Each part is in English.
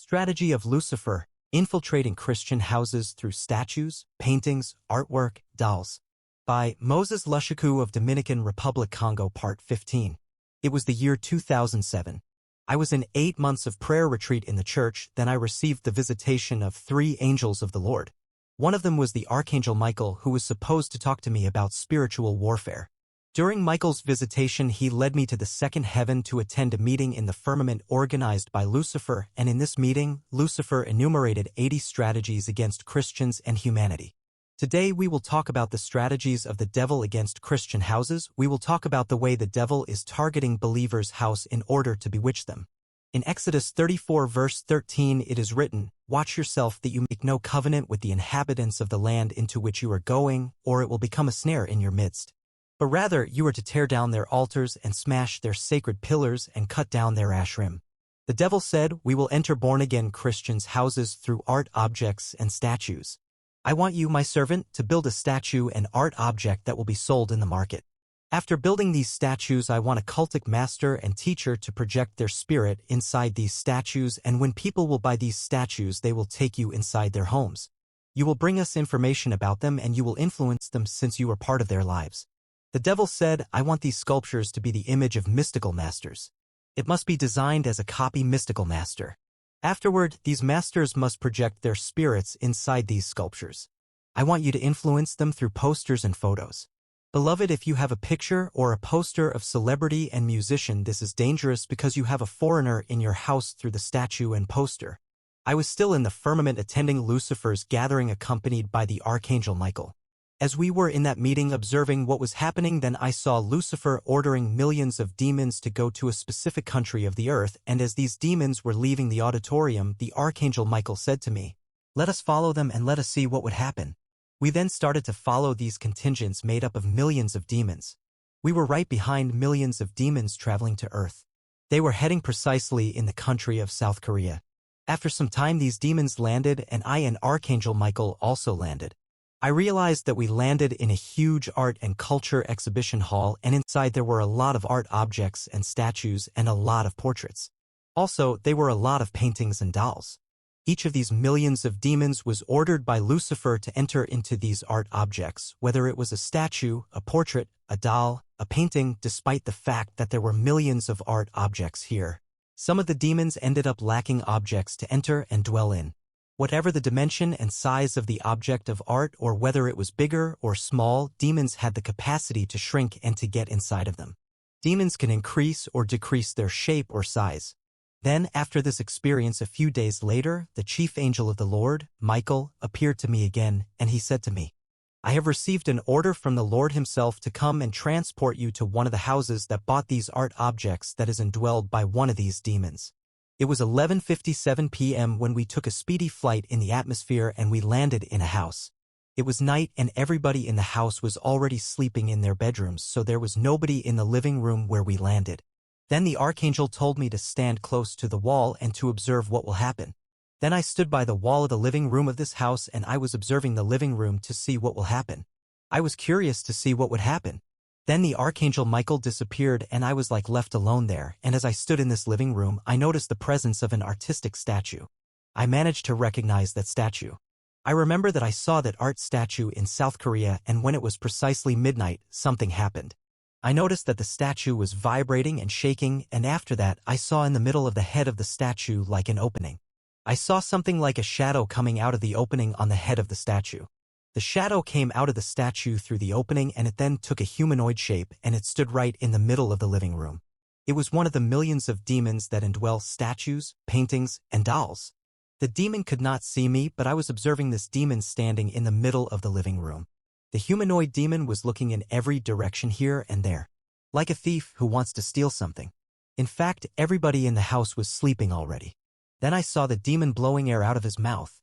Strategy of Lucifer, Infiltrating Christian Houses Through Statues, Paintings, Artwork, Dolls. By Moses Lushiku of Dominican Republic, Congo, Part 15. It was the year 2007. I was in 8 months of prayer retreat in the church, then I received the visitation of 3 angels of the Lord. One of them was the Archangel Michael, who was supposed to talk to me about spiritual warfare. During Michael's visitation, he led me to the second heaven to attend a meeting in the firmament organized by Lucifer, and in this meeting, Lucifer enumerated 80 strategies against Christians and humanity. Today we will talk about the strategies of the devil against Christian houses. We will talk about the way the devil is targeting believers' house in order to bewitch them. In Exodus 34 verse 13 it is written, "Watch yourself that you make no covenant with the inhabitants of the land into which you are going, or it will become a snare in your midst. But rather you are to tear down their altars and smash their sacred pillars and cut down their ashrim." The devil said, "We will enter born-again Christians' houses through art objects and statues. I want you, my servant, to build a statue and art object that will be sold in the market. After building these statues, I want a cultic master and teacher to project their spirit inside these statues, and when people will buy these statues, they will take you inside their homes. You will bring us information about them and you will influence them since you are part of their lives." The devil said, "I want these sculptures to be the image of mystical masters. It must be designed as a copy mystical master. Afterward, these masters must project their spirits inside these sculptures. I want you to influence them through posters and photos. Beloved, if you have a picture or a poster of celebrity and musician, this is dangerous because you have a foreigner in your house through the statue and poster." I was still in the firmament attending Lucifer's gathering accompanied by the Archangel Michael. As we were in that meeting observing what was happening, then I saw Lucifer ordering millions of demons to go to a specific country of the earth, and as these demons were leaving the auditorium, the Archangel Michael said to me, "Let us follow them and let us see what would happen." We then started to follow these contingents made up of millions of demons. We were right behind millions of demons traveling to earth. They were heading precisely in the country of South Korea. After some time these demons landed, and I and Archangel Michael also landed. I realized that we landed in a huge art and culture exhibition hall, and inside there were a lot of art objects and statues and a lot of portraits. Also, there were a lot of paintings and dolls. Each of these millions of demons was ordered by Lucifer to enter into these art objects, whether it was a statue, a portrait, a doll, a painting, despite the fact that there were millions of art objects here. Some of the demons ended up lacking objects to enter and dwell in. Whatever the dimension and size of the object of art, or whether it was bigger or small, demons had the capacity to shrink and to get inside of them. Demons can increase or decrease their shape or size. Then, after this experience a few days later, the chief angel of the Lord, Michael, appeared to me again, and he said to me, "I have received an order from the Lord himself to come and transport you to one of the houses that bought these art objects that is indwelled by one of these demons." It was 11:57 p.m. when we took a speedy flight in the atmosphere and we landed in a house. It was night and everybody in the house was already sleeping in their bedrooms, so there was nobody in the living room where we landed. Then the Archangel told me to stand close to the wall and to observe what will happen. Then I stood by the wall of the living room of this house and I was observing the living room to see what will happen. I was curious to see what would happen. Then the Archangel Michael disappeared and I was like left alone there, and as I stood in this living room, I noticed the presence of an artistic statue. I managed to recognize that statue. I remember that I saw that art statue in South Korea, and when it was precisely midnight, something happened. I noticed that the statue was vibrating and shaking, and after that, I saw in the middle of the head of the statue like an opening. I saw something like a shadow coming out of the opening on the head of the statue. The shadow came out of the statue through the opening and it then took a humanoid shape and it stood right in the middle of the living room. It was one of the millions of demons that indwell statues, paintings, and dolls. The demon could not see me, but I was observing this demon standing in the middle of the living room. The humanoid demon was looking in every direction here and there, like a thief who wants to steal something. In fact, everybody in the house was sleeping already. Then I saw the demon blowing air out of his mouth.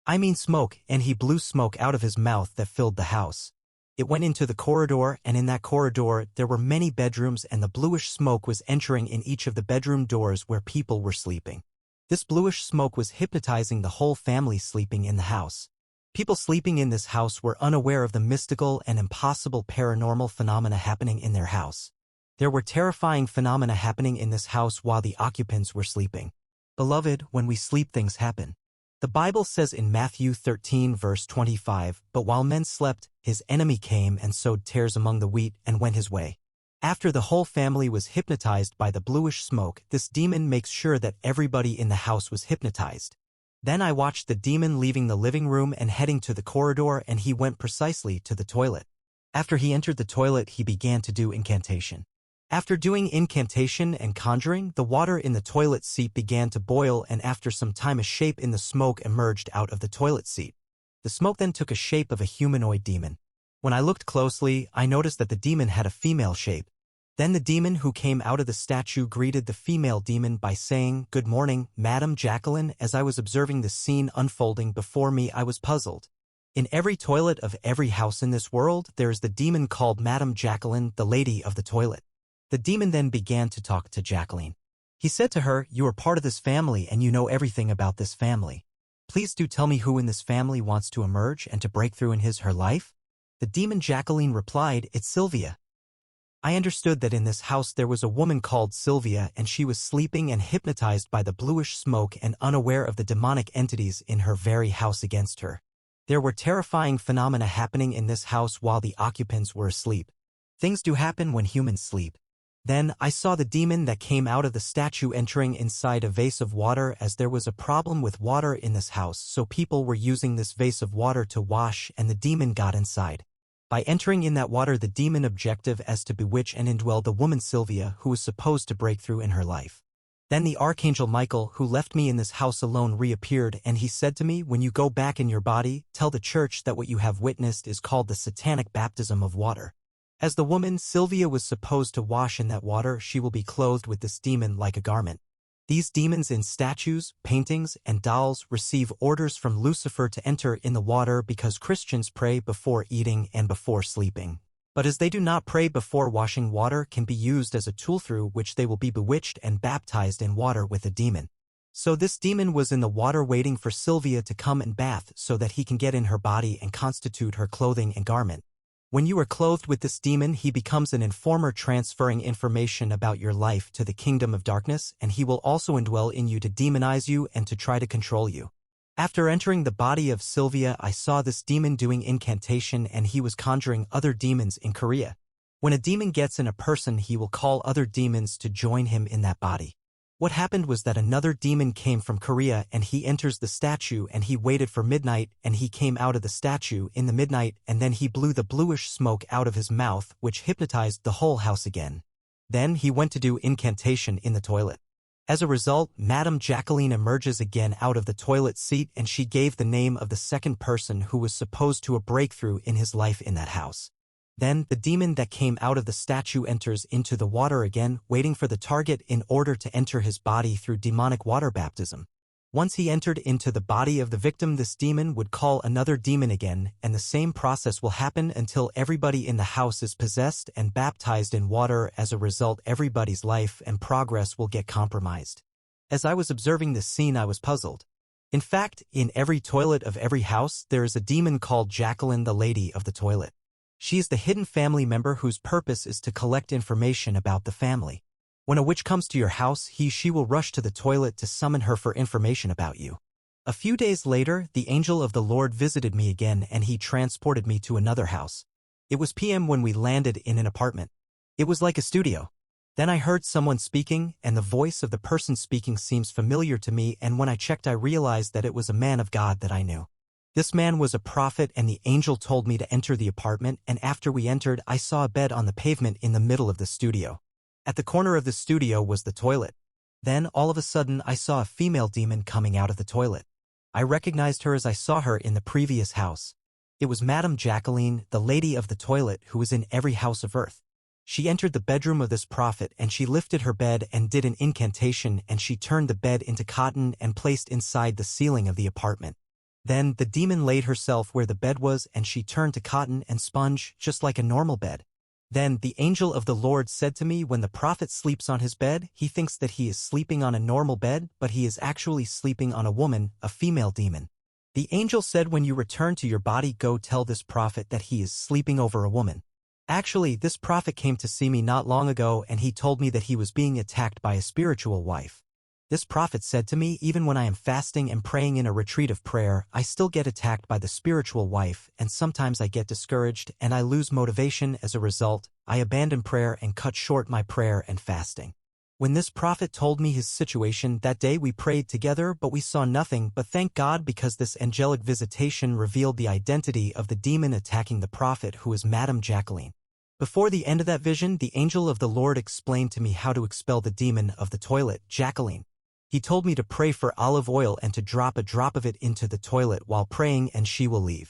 I mean smoke, and he blew smoke out of his mouth that filled the house. It went into the corridor, and in that corridor there were many bedrooms, and the bluish smoke was entering in each of the bedroom doors where people were sleeping. This bluish smoke was hypnotizing the whole family sleeping in the house. People sleeping in this house were unaware of the mystical and impossible paranormal phenomena happening in their house. There were terrifying phenomena happening in this house while the occupants were sleeping. Beloved, when we sleep things happen. The Bible says in Matthew 13 verse 25, "But while men slept, his enemy came and sowed tares among the wheat and went his way." After the whole family was hypnotized by the bluish smoke, this demon makes sure that everybody in the house was hypnotized. Then I watched the demon leaving the living room and heading to the corridor, and he went precisely to the toilet. After he entered the toilet, he began to do incantation. After doing incantation and conjuring, the water in the toilet seat began to boil, and after some time a shape in the smoke emerged out of the toilet seat. The smoke then took a shape of a humanoid demon. When I looked closely, I noticed that the demon had a female shape. Then the demon who came out of the statue greeted the female demon by saying, "Good morning, Madam Jacqueline." As I was observing the scene unfolding before me, I was puzzled. In every toilet of every house in this world, there is the demon called Madam Jacqueline, the lady of the toilet. The demon then began to talk to Jacqueline. He said to her, "You are part of this family and you know everything about this family. Please do tell me who in this family wants to emerge and to break through in her life?" The demon Jacqueline replied, "It's Sylvia." I understood that in this house there was a woman called Sylvia, and she was sleeping and hypnotized by the bluish smoke and unaware of the demonic entities in her very house against her. There were terrifying phenomena happening in this house while the occupants were asleep. Things do happen when humans sleep. Then I saw the demon that came out of the statue entering inside a vase of water, as there was a problem with water in this house, so people were using this vase of water to wash, and the demon got inside. By entering in that water, the demon objective as to bewitch and indwell the woman Sylvia, who was supposed to break through in her life. Then the archangel Michael, who left me in this house alone, reappeared, and he said to me, "When you go back in your body, tell the church that what you have witnessed is called the satanic baptism of water. As the woman Sylvia was supposed to wash in that water, she will be clothed with this demon like a garment." These demons in statues, paintings, and dolls receive orders from Lucifer to enter in the water because Christians pray before eating and before sleeping. But as they do not pray before washing, water can be used as a tool through which they will be bewitched and baptized in water with a demon. So this demon was in the water waiting for Sylvia to come and bath so that he can get in her body and constitute her clothing and garment. When you are clothed with this demon, he becomes an informer, transferring information about your life to the kingdom of darkness, and he will also indwell in you to demonize you and to try to control you. After entering the body of Sylvia, I saw this demon doing incantation, and he was conjuring other demons in Korea. When a demon gets in a person, he will call other demons to join him in that body. What happened was that another demon came from Korea, and he enters the statue, and he waited for midnight, and he came out of the statue in the midnight, and then he blew the bluish smoke out of his mouth, which hypnotized the whole house again. Then he went to do incantation in the toilet. As a result, Madam Jacqueline emerges again out of the toilet seat, and she gave the name of the second person who was supposed to a breakthrough in his life in that house. Then the demon that came out of the statue enters into the water again, waiting for the target in order to enter his body through demonic water baptism. Once he entered into the body of the victim, this demon would call another demon again, and the same process will happen until everybody in the house is possessed and baptized in water. As a result, everybody's life and progress will get compromised. As I was observing this scene, I was puzzled. In fact, in every toilet of every house, there is a demon called Jacqueline, the lady of the toilet. She is the hidden family member whose purpose is to collect information about the family. When a witch comes to your house, she will rush to the toilet to summon her for information about you. A few days later, the angel of the Lord visited me again, and he transported me to another house. It was PM when we landed in an apartment. It was like a studio. Then I heard someone speaking, and the voice of the person speaking seems familiar to me, and when I checked, I realized that it was a man of God that I knew. This man was a prophet, and the angel told me to enter the apartment, and after we entered, I saw a bed on the pavement in the middle of the studio. At the corner of the studio was the toilet. Then, all of a sudden, I saw a female demon coming out of the toilet. I recognized her as I saw her in the previous house. It was Madam Jacqueline, the lady of the toilet, who was in every house of earth. She entered the bedroom of this prophet, and she lifted her bed and did an incantation, and she turned the bed into cotton and placed inside the ceiling of the apartment. Then the demon laid herself where the bed was, and she turned to cotton and sponge, just like a normal bed. Then the angel of the Lord said to me, when the prophet sleeps on his bed, he thinks that he is sleeping on a normal bed, but he is actually sleeping on a woman, a female demon. The angel said, when you return to your body, go tell this prophet that he is sleeping over a woman. Actually, this prophet came to see me not long ago, and he told me that he was being attacked by a spiritual wife. This prophet said to me, even when I am fasting and praying in a retreat of prayer, I still get attacked by the spiritual wife, and sometimes I get discouraged and I lose motivation. As a result, I abandon prayer and cut short my prayer and fasting. When this prophet told me his situation that day, we prayed together, but we saw nothing. But thank God, because this angelic visitation revealed the identity of the demon attacking the prophet, who is Madame Jacqueline. Before the end of that vision, the angel of the Lord explained to me how to expel the demon of the toilet, Jacqueline. He told me to pray for olive oil and to drop a drop of it into the toilet while praying, and she will leave.